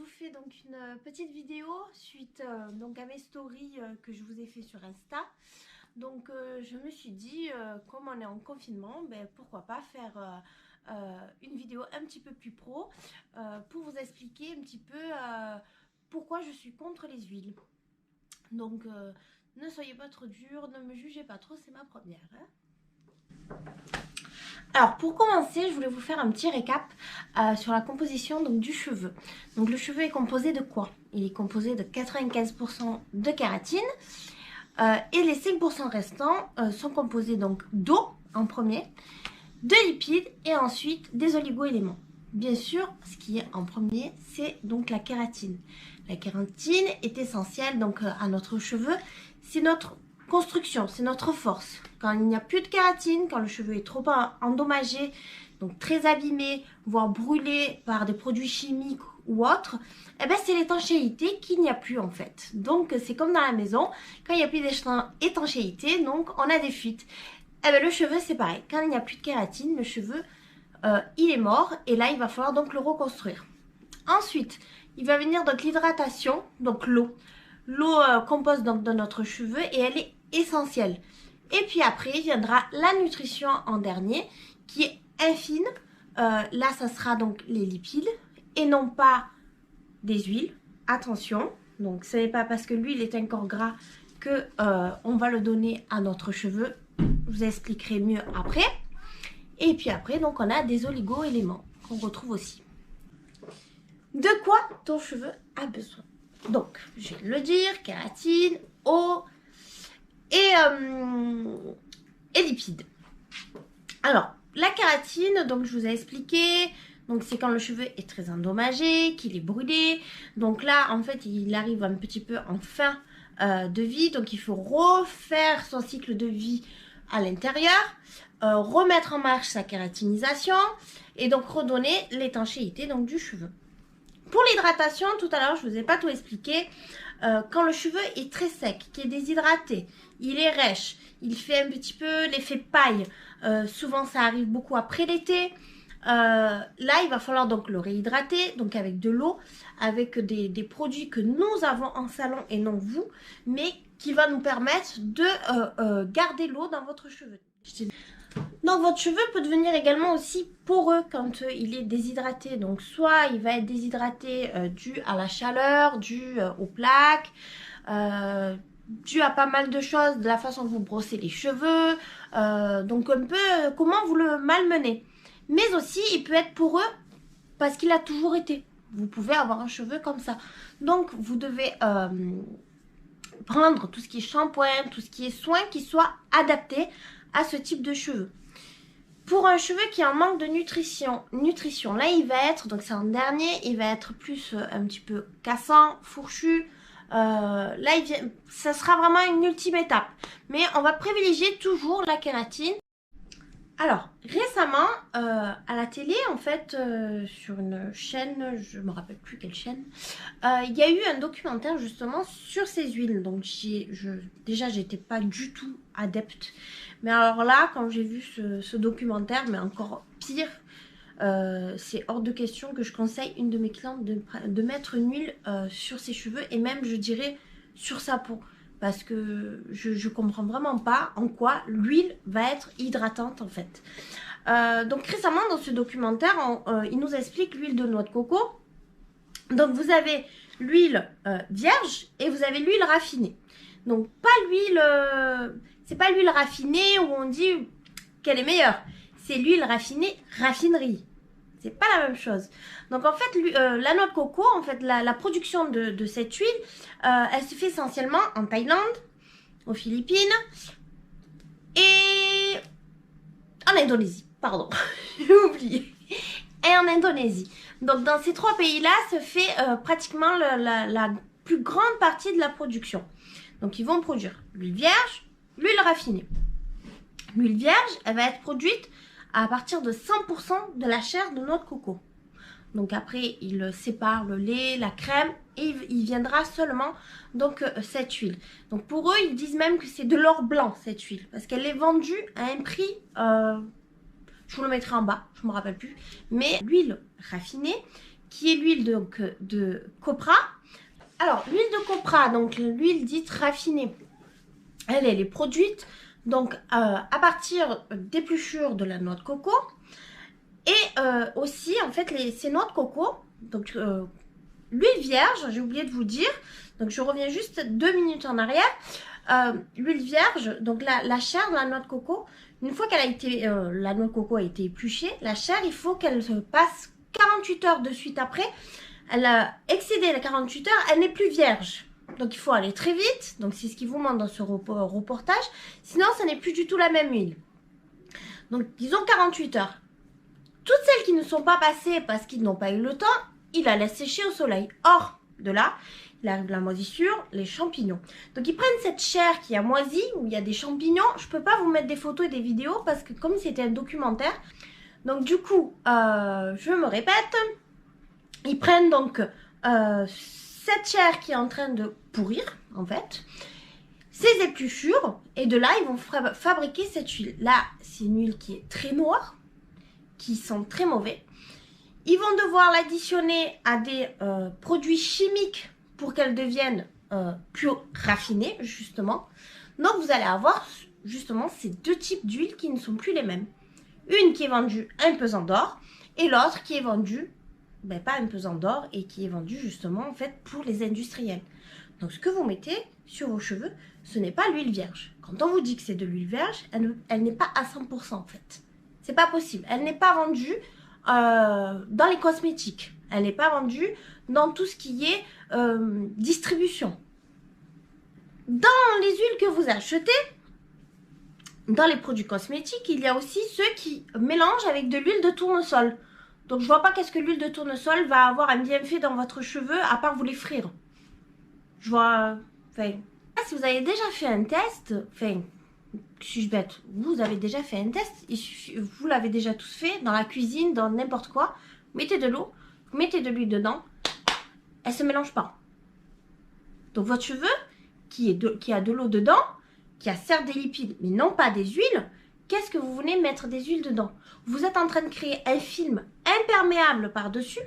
vous fais donc une petite vidéo suite donc à mes stories que je vous ai fait sur Insta. Donc je me suis dit, comme on est en confinement, ben, pourquoi pas faire une vidéo un petit peu plus pro pour vous expliquer un petit peu pourquoi je suis contre les huiles. Donc ne soyez pas trop dur, ne me jugez pas trop, c'est ma première. Hein. Alors pour commencer, je voulais vous faire un petit récap sur la composition donc, du cheveu. Donc le cheveu est composé de quoi? Il est composé de 95% de kératine et les 5% restants sont composés donc d'eau en premier, de lipides et ensuite des oligo-éléments. Bien sûr, ce qui est en premier, c'est donc la kératine. La kératine est essentielle donc à notre cheveu, c'est notre construction, c'est notre force. Quand il n'y a plus de kératine, quand le cheveu est trop endommagé, donc très abîmé, voire brûlé par des produits chimiques ou autres, eh ben c'est l'étanchéité qu'il n'y a plus en fait. Donc c'est comme dans la maison, quand il n'y a plus d'étanchéité, donc on a des fuites. Eh ben le cheveu c'est pareil, quand il n'y a plus de kératine, le cheveu il est mort et là il va falloir donc le reconstruire. Ensuite, il va venir donc l'hydratation, donc l'eau. L'eau compose donc de notre cheveu et elle est essentielle. Et puis après viendra la nutrition en dernier qui est infime. Là ça sera donc les lipides et non pas des huiles. Attention, donc ce n'est pas parce que l'huile est un corps gras que on va le donner à notre cheveu. Je vous expliquerai mieux après. Et puis après donc on a des oligo-éléments qu'on retrouve aussi. De quoi ton cheveu a besoin? Donc, je vais le dire, kératine, eau et lipides. Alors, la kératine, donc je vous ai expliqué, donc c'est quand le cheveu est très endommagé, qu'il est brûlé. Donc là, en fait, il arrive un petit peu en fin de vie, donc il faut refaire son cycle de vie à l'intérieur, remettre en marche sa kératinisation et donc redonner l'étanchéité donc du cheveu. Pour l'hydratation, tout à l'heure, je ne vous ai pas tout expliqué. Quand le cheveu est très sec, qui est déshydraté, il est rêche, il fait un petit peu l'effet paille. Souvent, ça arrive beaucoup après l'été. Là, il va falloir donc le réhydrater, donc avec de l'eau, avec des produits que nous avons en salon et non vous, mais qui va nous permettre de garder l'eau dans votre cheveu. Donc votre cheveu peut devenir également aussi poreux quand il est déshydraté. Donc soit il va être déshydraté dû à la chaleur, dû aux plaques, dû à pas mal de choses, de la façon que vous brossez les cheveux, donc un peu comment vous le malmenez. Mais aussi il peut être poreux parce qu'il a toujours été. Vous pouvez avoir un cheveu comme ça. Donc vous devez prendre tout ce qui est shampoing, tout ce qui est soin qui soit adapté à ce type de cheveux. Pour un cheveu qui est en manque de nutrition, là il va être, donc c'est en dernier, il va être plus un petit peu cassant, fourchu. Là ça sera vraiment une ultime étape. Mais on va privilégier toujours la kératine. Alors, récemment, à la télé, en fait, sur une chaîne, je ne me rappelle plus quelle chaîne, il y a eu un documentaire justement sur ces huiles. Donc, déjà, j'étais pas du tout adepte. Mais alors là, quand j'ai vu ce documentaire, mais encore pire, c'est hors de question que je conseille une de mes clientes de mettre une huile sur ses cheveux et même, je dirais, sur sa peau. Parce que je comprends vraiment pas en quoi l'huile va être hydratante en fait. Donc récemment dans ce documentaire, il nous explique l'huile de noix de coco. Donc vous avez l'huile vierge et vous avez l'huile raffinée. Donc pas l'huile, c'est pas l'huile raffinée où on dit qu'elle est meilleure. C'est l'huile raffinée raffinerie. C'est pas la même chose. Donc en fait, la noix de coco, en fait, la production de cette huile, elle se fait essentiellement en Thaïlande, aux Philippines et en Indonésie. Pardon, j'ai oublié. Et en Indonésie. Donc dans ces trois pays-là, se fait pratiquement la plus grande partie de la production. Donc ils vont produire l'huile vierge, l'huile raffinée. L'huile vierge, elle va être produite à partir de 100% de la chair de noix de coco. Donc après, il sépare le lait, la crème et il viendra seulement donc cette huile. Donc pour eux, ils disent même que c'est de l'or blanc cette huile parce qu'elle est vendue à un prix, je vous le mettrai en bas, je ne me rappelle plus, mais l'huile raffinée qui est l'huile de copra. Alors, l'huile de copra, donc l'huile dite raffinée, elle est produite donc à partir d'épluchures de la noix de coco. Et aussi, en fait, ces noix de coco, donc l'huile vierge, j'ai oublié de vous dire, donc je reviens juste 2 minutes en arrière. L'huile vierge, donc la chair de la noix de coco, une fois qu'elle a été, la noix de coco a été épluchée, la chair, il faut qu'elle se passe 48 heures de suite après. Elle a excédé les 48 heures, elle n'est plus vierge. Donc il faut aller très vite, donc c'est ce qu'ils vous montrent dans ce reportage, sinon ça n'est plus du tout la même huile. Donc disons 48 heures. Toutes celles qui ne sont pas passées parce qu'ils n'ont pas eu le temps, ils la laissent sécher au soleil. Or, de là, il arrive la moisissure, les champignons. Donc ils prennent cette chair qui a moisi, où il y a des champignons. Je ne peux pas vous mettre des photos et des vidéos parce que comme c'était un documentaire, donc du coup, je me répète, ils prennent donc cette chair qui est en train de pourrir, en fait, ces épluchures, et de là, ils vont fabriquer cette huile. Là, c'est une huile qui est très noire, qui sent très mauvais. Ils vont devoir l'additionner à des produits chimiques pour qu'elle devienne plus raffinée, justement. Donc, vous allez avoir, justement, ces deux types d'huile qui ne sont plus les mêmes. Une qui est vendue un pesant d'or et l'autre qui est vendue, pas un pesant d'or et qui est vendue, justement, en fait, pour les industriels. Donc, ce que vous mettez sur vos cheveux, ce n'est pas l'huile vierge. Quand on vous dit que c'est de l'huile vierge, elle n'est pas à 100%, en fait. C'est pas possible. Elle n'est pas vendue dans les cosmétiques. Elle n'est pas vendue dans tout ce qui est distribution. Dans les huiles que vous achetez, dans les produits cosmétiques, il y a aussi ceux qui mélangent avec de l'huile de tournesol. Donc je vois pas qu'est-ce que l'huile de tournesol va avoir un bienfait dans votre cheveu à part vous les frire. Je vois... Enfin, si vous avez déjà fait un test, enfin, suis-je bête, vous avez déjà fait un test, vous l'avez déjà tous fait, dans la cuisine, dans n'importe quoi, mettez de l'eau, mettez de l'huile dedans, elle se mélange pas. Donc votre cheveu, qui a de l'eau dedans, qui a certes des lipides, mais non pas des huiles, qu'est-ce que vous venez mettre des huiles dedans? Vous êtes en train de créer un film imperméable par-dessus,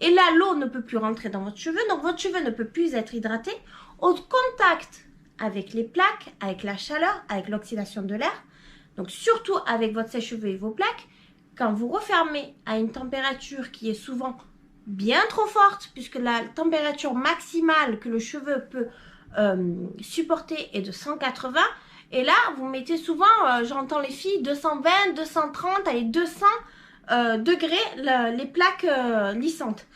et là l'eau ne peut plus rentrer dans votre cheveu, donc votre cheveu ne peut plus être hydraté, au contact avec les plaques, avec la chaleur, avec l'oxydation de l'air, donc surtout avec votre sèche-cheveux et vos plaques, quand vous refermez à une température qui est souvent bien trop forte, puisque la température maximale que le cheveu peut supporter est de 180, et là vous mettez souvent, j'entends les filles, 220, 230, allez 200 degrés les plaques lissantes.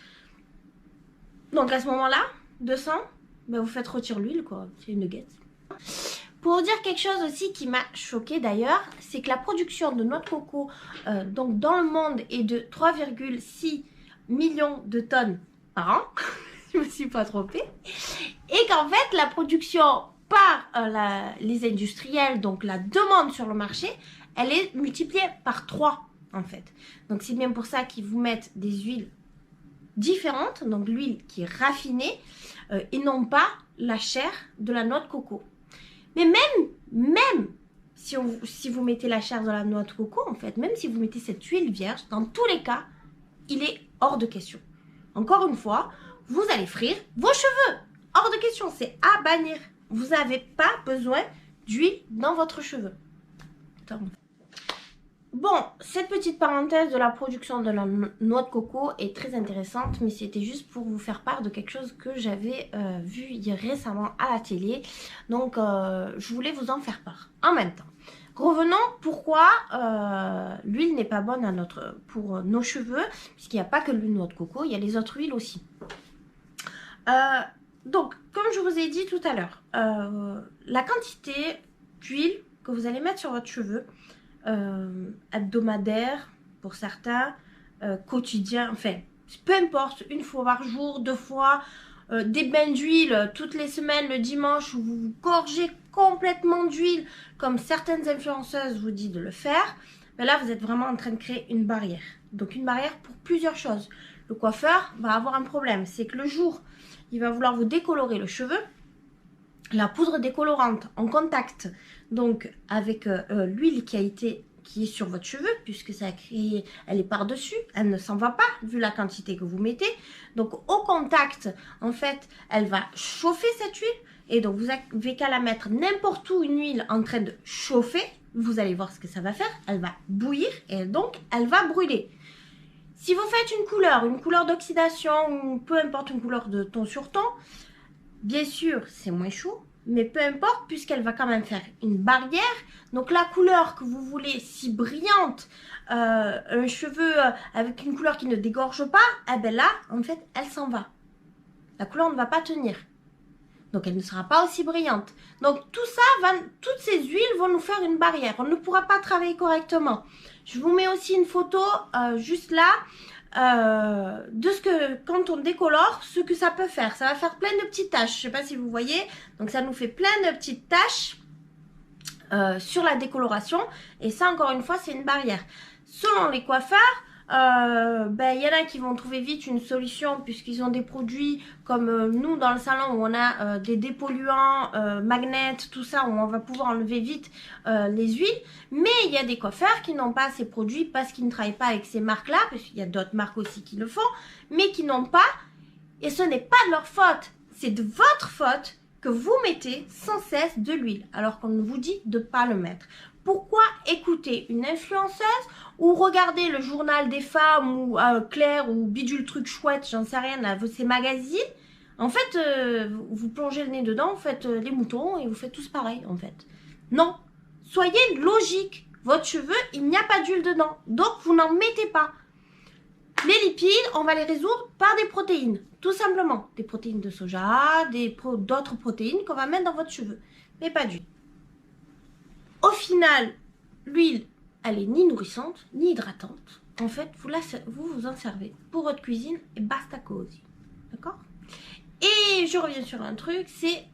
Donc à ce moment-là, 200, vous faites retirer l'huile, quoi, c'est une nuggets. Pour dire quelque chose aussi qui m'a choquée d'ailleurs, c'est que la production de noix de coco donc dans le monde est de 3,6 millions de tonnes par an. Je me suis pas trompée. Et qu'en fait la production par les industriels, donc la demande sur le marché, elle est multipliée par 3 en fait. Donc c'est bien pour ça qu'ils vous mettent des huiles différentes, donc l'huile qui est raffinée et non pas la chair de la noix de coco. Mais même si vous mettez la chair de la noix de coco, en fait, même si vous mettez cette huile vierge, dans tous les cas, il est hors de question. Encore une fois, vous allez frire vos cheveux. Hors de question, c'est à bannir. Vous n'avez pas besoin d'huile dans votre cheveu. Attends. Bon, cette petite parenthèse de la production de la noix de coco est très intéressante, mais c'était juste pour vous faire part de quelque chose que j'avais vu récemment à la télé. Donc, je voulais vous en faire part en même temps. Revenons, pourquoi l'huile n'est pas bonne pour nos cheveux, puisqu'il n'y a pas que l'huile noix de coco, il y a les autres huiles aussi. Donc, comme je vous ai dit tout à l'heure, la quantité d'huile que vous allez mettre sur votre cheveu, hebdomadaire pour certains, quotidien, enfin peu importe, une fois par jour, 2 fois, des bains d'huile toutes les semaines, le dimanche où vous vous gorgez complètement d'huile comme certaines influenceuses vous disent de le faire, là vous êtes vraiment en train de créer une barrière. Donc une barrière pour plusieurs choses. Le coiffeur va avoir un problème, c'est que le jour il va vouloir vous décolorer le cheveu, la poudre décolorante en contact donc avec l'huile qui qui est sur votre cheveu, puisque elle est par-dessus, elle ne s'en va pas, vu la quantité que vous mettez. Donc au contact, en fait, elle va chauffer cette huile, et donc vous n'avez qu'à la mettre n'importe où, une huile en train de chauffer, vous allez voir ce que ça va faire, elle va bouillir, et donc elle va brûler. Si vous faites une couleur d'oxydation, ou peu importe, une couleur de ton sur ton, bien sûr, c'est moins chaud, mais peu importe, puisqu'elle va quand même faire une barrière. Donc la couleur que vous voulez, si brillante, un cheveu avec une couleur qui ne dégorge pas, eh bien là, en fait, elle s'en va. La couleur ne va pas tenir. Donc elle ne sera pas aussi brillante. Donc tout ça, toutes ces huiles vont nous faire une barrière. On ne pourra pas travailler correctement. Je vous mets aussi une photo juste là. De ce que, quand on décolore, ce que ça peut faire. Ça va faire plein de petites taches. Je ne sais pas si vous voyez. Donc ça nous fait plein de petites taches sur la décoloration. Et ça, encore une fois, c'est une barrière. Selon les coiffeurs, y en a qui vont trouver vite une solution, puisqu'ils ont des produits comme nous dans le salon, où on a des dépolluants, magnets, tout ça, où on va pouvoir enlever vite les huiles. Mais il y a des coiffeurs qui n'ont pas ces produits parce qu'ils ne travaillent pas avec ces marques-là, parce qu'il y a d'autres marques aussi qui le font, mais qui n'ont pas, et ce n'est pas de leur faute, c'est de votre faute que vous mettez sans cesse de l'huile, alors qu'on vous dit de ne pas le mettre. Pourquoi écouter une influenceuse ou regarder le journal des femmes ou Claire ou bidule truc chouette, j'en sais rien, là, ces magazines? En fait, vous plongez le nez dedans, vous faites les moutons et vous faites tous pareil, en fait. Non, soyez logique. Votre cheveu, il n'y a pas d'huile dedans, donc vous n'en mettez pas. Les lipides, on va les résoudre par des protéines, tout simplement. Des protéines de soja, d'autres protéines qu'on va mettre dans votre cheveu, mais pas d'huile. Au final, l'huile, elle est ni nourrissante, ni hydratante. En fait, vous vous en servez pour votre cuisine et basta cosy. D'accord? Et je reviens sur un truc, c'est,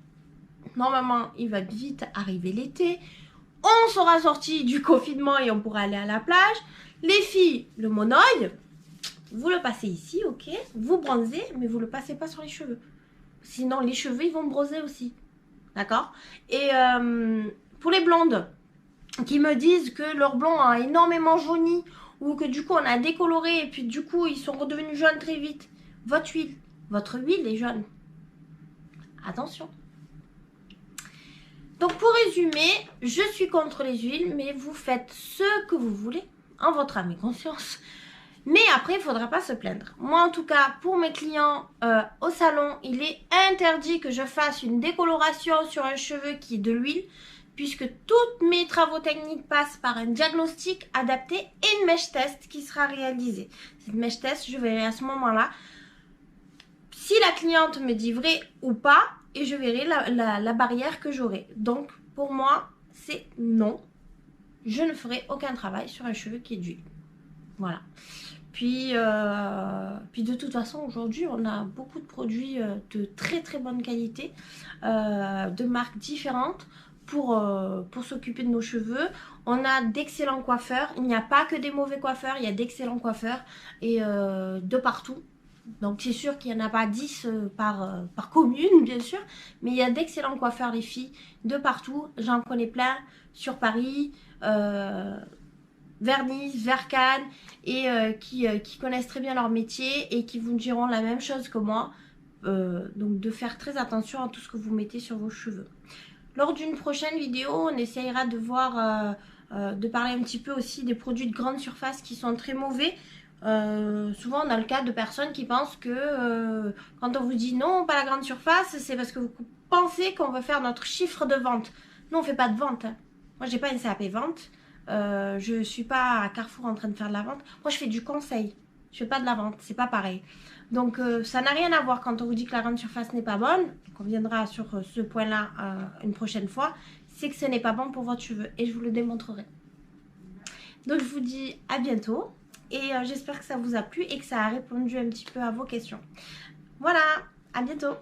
normalement, il va vite arriver l'été. On sera sorti du confinement et on pourra aller à la plage. Les filles, le monoï, vous le passez ici, ok? Vous bronzez, mais vous ne le passez pas sur les cheveux. Sinon, les cheveux, ils vont bronzer aussi. D'accord? Et pour les blondes qui me disent que leur blond a énormément jauni ou que du coup on a décoloré et puis du coup ils sont redevenus jaunes très vite, votre huile est jaune. Attention. Donc pour résumer, je suis contre les huiles, mais vous faites ce que vous voulez en votre âme et conscience. Mais après, il ne faudra pas se plaindre. Moi, en tout cas, pour mes clients au salon, il est interdit que je fasse une décoloration sur un cheveu qui est de l'huile, puisque tous mes travaux techniques passent par un diagnostic adapté et une mèche test qui sera réalisée. Cette mèche test, je verrai à ce moment-là si la cliente me dit vrai ou pas, et je verrai la barrière que j'aurai. Donc, pour moi, c'est non. Je ne ferai aucun travail sur un cheveu qui est d'huile. Voilà. Puis de toute façon, aujourd'hui, on a beaucoup de produits de très très bonne qualité, de marques différentes pour s'occuper de nos cheveux. On a d'excellents coiffeurs. Il n'y a pas que des mauvais coiffeurs, il y a d'excellents coiffeurs et de partout. Donc c'est sûr qu'il n'y en a pas 10 par commune, bien sûr, mais il y a d'excellents coiffeurs, les filles, de partout. J'en connais plein sur Paris, Vernis, Vercane, et qui connaissent très bien leur métier et qui vous diront la même chose que moi. Donc de faire très attention à tout ce que vous mettez sur vos cheveux. Lors d'une prochaine vidéo, on essayera de voir, de parler un petit peu aussi des produits de grande surface qui sont très mauvais. Souvent on a le cas de personnes qui pensent que quand on vous dit non, pas la grande surface, c'est parce que vous pensez qu'on veut faire notre chiffre de vente. Nous on fait pas de vente, hein. Moi j'ai pas une CAP vente, je suis pas à Carrefour en train de faire de la vente. Moi je fais du conseil, je fais pas de la vente, c'est pas pareil. Donc ça n'a rien à voir quand on vous dit que la grande surface n'est pas bonne. On reviendra sur ce point là une prochaine fois. C'est que ce n'est pas bon pour votre cheveu et je vous le démontrerai. Donc je vous dis à bientôt. Et j'espère que ça vous a plu et que ça a répondu un petit peu à vos questions. Voilà, à bientôt.